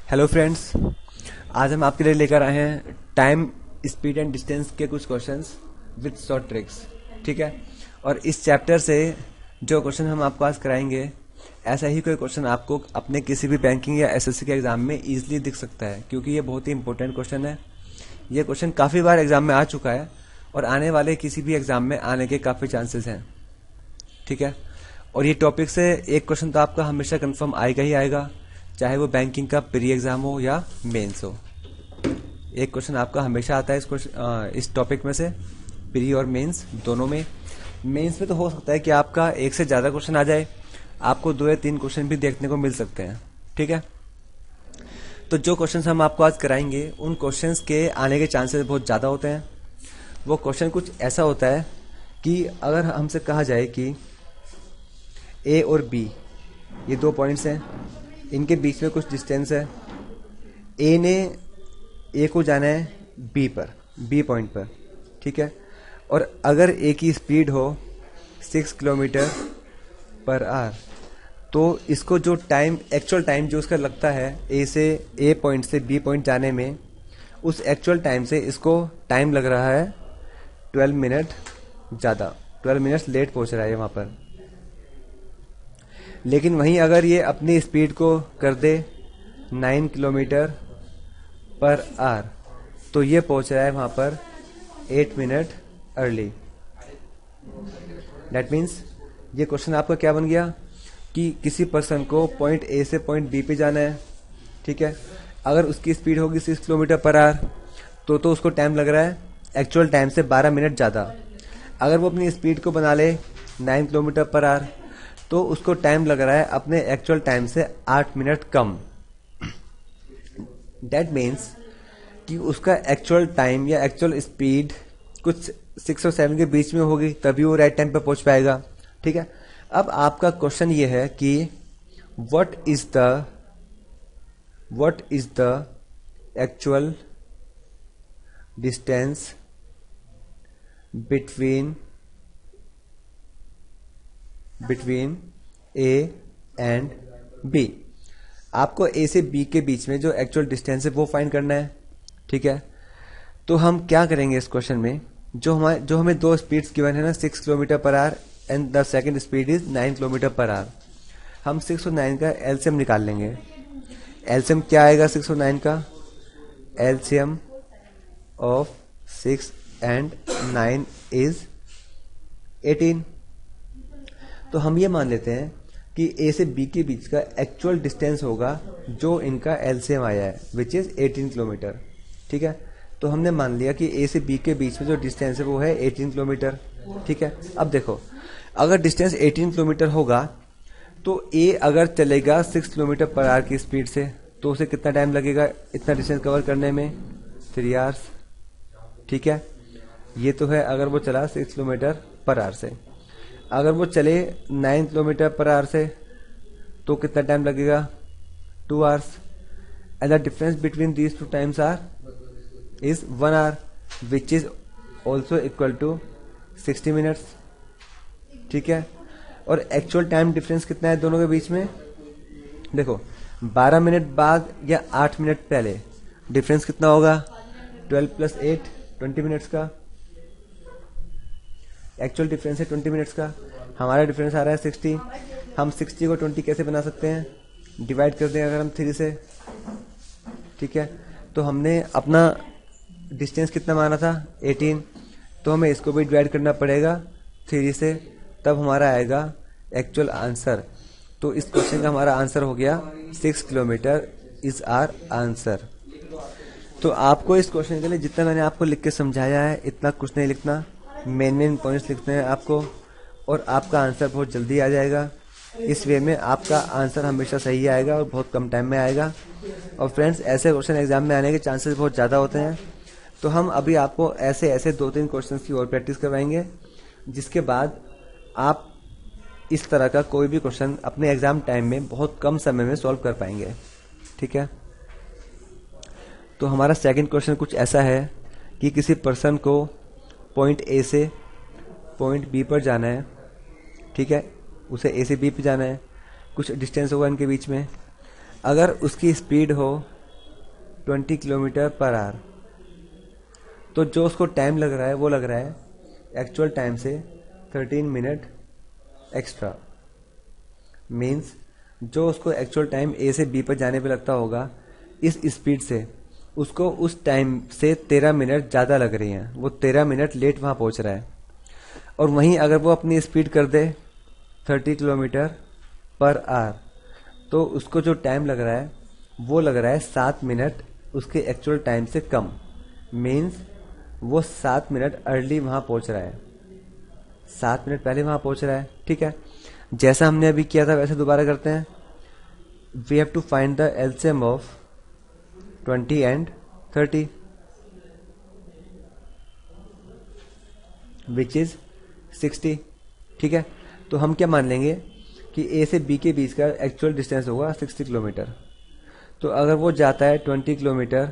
Hello friends, आज हम आपके लिए लेकर आए हैं टाइम, स्पीड एंड डिस्टेंस के कुछ क्वेश्चंस विद शॉर्ट ट्रिक्स। ठीक है, और इस चैप्टर से जो क्वेश्चन हम आपको आज कराएंगे, ऐसा ही कोई क्वेश्चन आपको अपने किसी भी बैंकिंग या एसएससी के एग्जाम में इजीली दिख सकता है, क्योंकि ये बहुत ही इंपॉर्टेंट क्वेश्चन है। ये क्वेश्चन काफ़ी बार एग्जाम में आ चुका है और आने वाले किसी भी एग्जाम में आने के काफ़ी चांसेस हैं। ठीक है, और ये टॉपिक से एक क्वेश्चन तो आपका हमेशा कंफर्म आएगा ही आएगा, चाहे वो बैंकिंग का प्री एग्जाम हो या मेंस हो। एक क्वेश्चन आपका हमेशा आता है इस टॉपिक में से, प्री और मेंस दोनों में। मेंस में तो हो सकता है कि आपका एक से ज़्यादा क्वेश्चन आ जाए, आपको 2 या 3 क्वेश्चन भी देखने को मिल सकते हैं। ठीक है, तो जो क्वेश्चन हम आपको आज कराएंगे उन क्वेश्चन के आने के चांसेस बहुत ज़्यादा होते हैं। वो क्वेश्चन कुछ ऐसा होता है कि अगर हमसे कहा जाए कि ए और बी ये 2 पॉइंट्स हैं, इनके बीच में कुछ डिस्टेंस है। ए ने ए को जाना है बी पर, बी पॉइंट पर। ठीक है, और अगर ए की स्पीड हो 6 किलोमीटर पर आवर, तो इसको जो टाइम, एक्चुअल टाइम जो उसका लगता है ए से ए पॉइंट से बी पॉइंट जाने में, उस एक्चुअल टाइम से इसको टाइम लग रहा है 12 मिनट ज़्यादा, 12 मिनट्स लेट पहुंच रहा है वहाँ पर। लेकिन वहीं अगर ये अपनी स्पीड को कर दे 9 किलोमीटर पर आवर, तो ये पहुंच रहा है वहाँ पर 8 मिनट अर्ली। दैट मीन्स ये क्वेश्चन आपका क्या बन गया कि किसी पर्सन को पॉइंट ए से पॉइंट बी पे जाना है। ठीक है, अगर उसकी स्पीड होगी 6 किलोमीटर पर आवर, तो उसको टाइम लग रहा है एक्चुअल टाइम से 12 मिनट ज़्यादा। अगर वो अपनी स्पीड को बना ले 9 किलोमीटर पर आवर, तो उसको टाइम लग रहा है अपने एक्चुअल टाइम से 8 मिनट कम। दैट मीन्स कि उसका एक्चुअल टाइम या एक्चुअल स्पीड कुछ 6 और 7 के बीच में होगी, तभी वो राइट टाइम पे पहुंच पाएगा। ठीक है, अब आपका क्वेश्चन ये है कि what is the actual distance between A and B. आपको ए से बी के बीच में जो एक्चुअल डिस्टेंस है वो फाइंड करना है। ठीक है, तो हम क्या करेंगे इस क्वेश्चन में, जो हमें 2 स्पीड्स गिवन है ना, 6 kilometre per hour and the second speed is 9 kilometre per hour. हम 6 और 9 का एलसीएम निकाल लेंगे। एलसीएम क्या आएगा 6 और 9 का? LCM of 6 and 9 is 18। तो हम ये मान लेते हैं कि ए से बी के बीच का एक्चुअल डिस्टेंस होगा जो इनका एलसीएम आया है, विच इज 18 किलोमीटर। ठीक है, तो हमने मान लिया कि ए से बी के बीच में जो डिस्टेंस है वो है 18 किलोमीटर। ठीक है, अब देखो, अगर डिस्टेंस 18 किलोमीटर होगा तो ए अगर चलेगा 6 किलोमीटर पर आवर की स्पीड से, तो उसे कितना टाइम लगेगा इतना डिस्टेंस कवर करने में? 3 आवर्स। ठीक है, ये तो है अगर वो चला 6 किलोमीटर पर आवर से। अगर वो चले 9 किलोमीटर पर आवर से, तो कितना टाइम लगेगा? 2 hours. And the difference between these 2 times is 1 hour, which is also equal to 60 minutes. ठीक है, और एक्चुअल टाइम डिफरेंस कितना है दोनों के बीच में? देखो, 12 मिनट बाद या 8 मिनट पहले डिफरेंस कितना होगा? 12 + 8 20 मिनट्स का। एक्चुअल डिफरेंस है 20 मिनट्स का, हमारा डिफरेंस आ रहा है 60। हम 60 को 20 कैसे बना सकते हैं? डिवाइड कर दें अगर हम 3 से। ठीक है, तो हमने अपना डिस्टेंस कितना माना था? 18, तो हमें इसको भी डिवाइड करना पड़ेगा 3 से, तब हमारा आएगा एक्चुअल आंसर। तो इस क्वेश्चन का हमारा आंसर हो गया 6 किलोमीटर इज आवर आंसर। तो आपको इस क्वेश्चन के लिए जितना मैंने आपको लिख के समझाया है इतना कुछ नहीं लिखना, मेन पॉइंट्स लिखते हैं आपको, और आपका आंसर बहुत जल्दी आ जाएगा। इस वे में आपका आंसर हमेशा सही आएगा और बहुत कम टाइम में आएगा। और फ्रेंड्स, ऐसे क्वेश्चन एग्जाम में आने के चांसेस बहुत ज़्यादा होते हैं, तो हम अभी आपको ऐसे 2-3 क्वेश्चन की और प्रैक्टिस करवाएंगे, जिसके बाद आप इस तरह का कोई भी क्वेश्चन अपने एग्जाम टाइम में बहुत कम समय में सॉल्व कर पाएंगे। ठीक है, तो हमारा सेकंड क्वेश्चन कुछ ऐसा है कि किसी पर्सन को पॉइंट ए से पॉइंट बी पर जाना है। ठीक है, उसे ए से बी पे जाना है, कुछ डिस्टेंस होगा इनके बीच में। अगर उसकी स्पीड हो 20 किलोमीटर पर आवर। तो जो उसको टाइम लग रहा है वो लग रहा है एक्चुअल टाइम से 13 मिनट एक्स्ट्रा। मीन्स जो उसको एक्चुअल टाइम ए से बी पर जाने पे लगता होगा इस स्पीड से, उसको उस टाइम से 13 मिनट ज़्यादा लग रही हैं। वो 13 मिनट लेट वहाँ पहुँच रहा है। और वहीं अगर वो अपनी स्पीड कर दे 30 किलोमीटर पर आवर, तो उसको जो टाइम लग रहा है वो लग रहा है 7 मिनट उसके एक्चुअल टाइम से कम। मीन्स वो 7 मिनट अर्ली वहाँ पहुँच रहा है, 7 मिनट पहले वहाँ पहुँच रहा है। ठीक है, जैसा हमने अभी किया था वैसे दोबारा करते हैं। We have to find the LCM of 20 and 30 which is 60। ठीक है, तो हम क्या मान लेंगे कि ए से बी के बीच का एक्चुअल डिस्टेंस होगा 60 किलोमीटर। तो अगर वो जाता है 20 किलोमीटर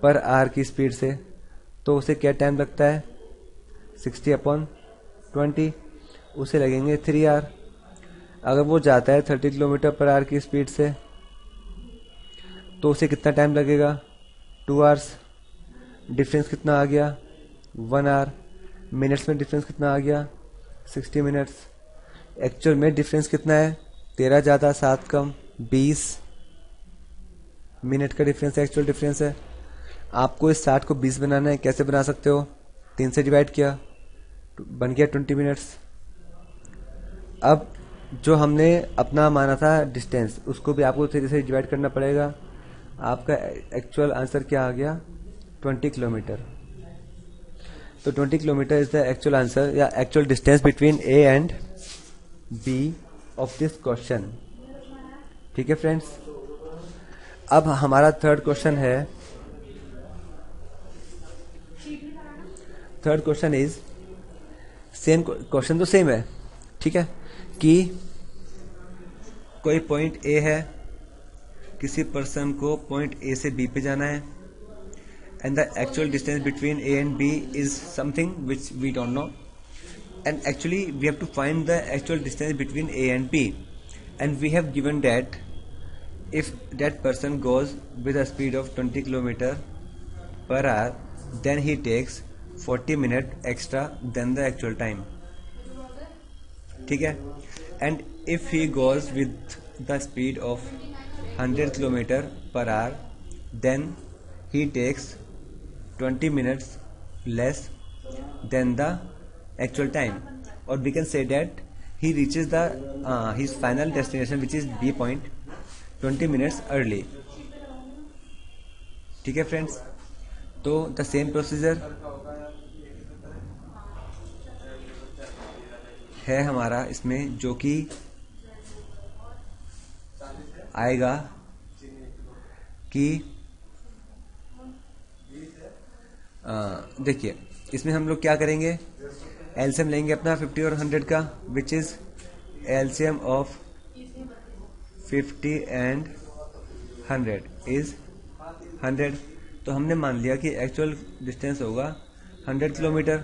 पर आवर की स्पीड से, तो उसे क्या टाइम लगता है 60/20, उसे लगेंगे 3 आवर। अगर वो जाता है 30 किलोमीटर पर आवर की स्पीड से, तो उसे कितना टाइम लगेगा 2 आवर्स। डिफरेंस कितना आ गया 1 आवर। मिनट्स में डिफरेंस कितना आ गया 60 मिनट्स। एक्चुअल में डिफरेंस कितना है 13 ज़्यादा 7 कम 20 मिनट का डिफरेंस एक्चुअल डिफरेंस है। आपको इस 60 को 20 बनाना है। कैसे बना सकते हो, 3 से डिवाइड किया, बन गया 20 मिनट्स। अब जो हमने अपना माना था डिस्टेंस, उसको भी आपको 3 से डिवाइड करना पड़ेगा। आपका एक्चुअल आंसर क्या आ गया 20 किलोमीटर। तो 20 kilometre is the actual answer या actual distance between A and B of this question. ठीक है फ्रेंड्स, अब हमारा थर्ड क्वेश्चन है। Third question is same question, तो सेम है। ठीक है, कि कोई पॉइंट ए है, किसी पर्सन को पॉइंट ए से बी पे जाना है, and the actual distance between A and B is something which we don't know, and actually we have to find the actual distance between A and B, and we have given that if that person goes with a speed of 20 km per hour, then he takes 40 minutes extra than the actual time. ठीक है, and if he goes with the speed of 100 km per hour, then he takes 20 minutes less than the actual time, or we can say that he reaches the his final destination which is B point 20 minutes early. ठीक है friends, तो the same procedure है हमारा इसमें, जो कि आएगा कि देखिए इसमें हम लोग क्या करेंगे, एलसीएम लेंगे अपना 50 और 100 का, which is LCM of 50 and 100 is 100। तो हमने मान लिया कि एक्चुअल डिस्टेंस होगा 100 किलोमीटर।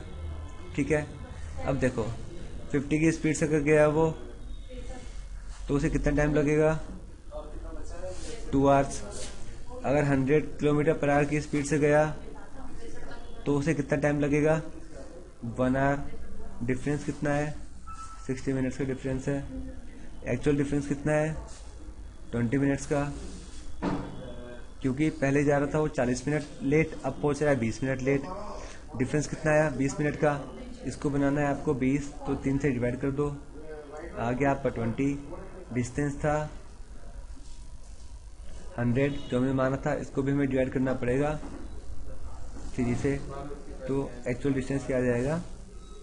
ठीक है, अब देखो 50 की स्पीड से कर गया वो, तो उसे कितना टाइम लगेगा 2 आवर्स। अगर 100 किलोमीटर पर आवर की स्पीड से गया तो उसे कितना टाइम लगेगा 1 आवर। डिफरेंस कितना है 60 मिनट्स का डिफरेंस है। एक्चुअल डिफरेंस कितना है 20 मिनट्स का, क्योंकि पहले जा रहा था वो 40 मिनट लेट, अब पहुंच रहा है 20 मिनट लेट। डिफरेंस कितना आया 20 मिनट का। इसको बनाना है आपको 20, तो 3 से डिवाइड कर दो, आ गया आपका 20। डिस्टेंस था 100 जो हमने माना था, इसको भी हमें डिवाइड करना पड़ेगा 3 से, तो एक्चुअल डिस्टेंस क्या आ जाएगा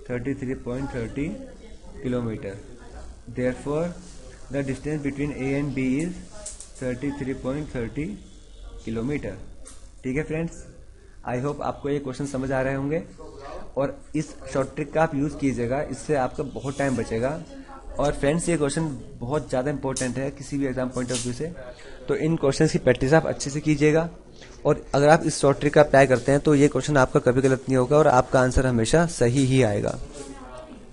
33.30 kilometres. Therefore the distance between A and B is 33.30 kilometres. ठीक है फ्रेंड्स, आई होप आपको ये क्वेश्चन समझ आ रहे होंगे, और इस शॉर्ट ट्रिक का आप यूज़ कीजिएगा, इससे आपका बहुत टाइम बचेगा। और फ्रेंड्स ये क्वेश्चन बहुत ज़्यादा इंपॉर्टेंट है किसी भी एग्जाम पॉइंट ऑफ व्यू से, तो इन क्वेश्चन की प्रैक्टिस आप अच्छे से कीजिएगा। और अगर आप इस शॉर्ट ट्रिक का अप्लाई करते हैं तो ये क्वेश्चन आपका कभी गलत नहीं होगा और आपका आंसर हमेशा सही ही आएगा।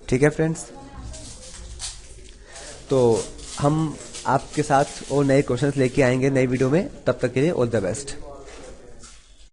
ठीक है फ्रेंड्स, तो हम आपके साथ और नए क्वेश्चंस लेके आएंगे नई वीडियो में। तब तक के लिए ऑल द बेस्ट।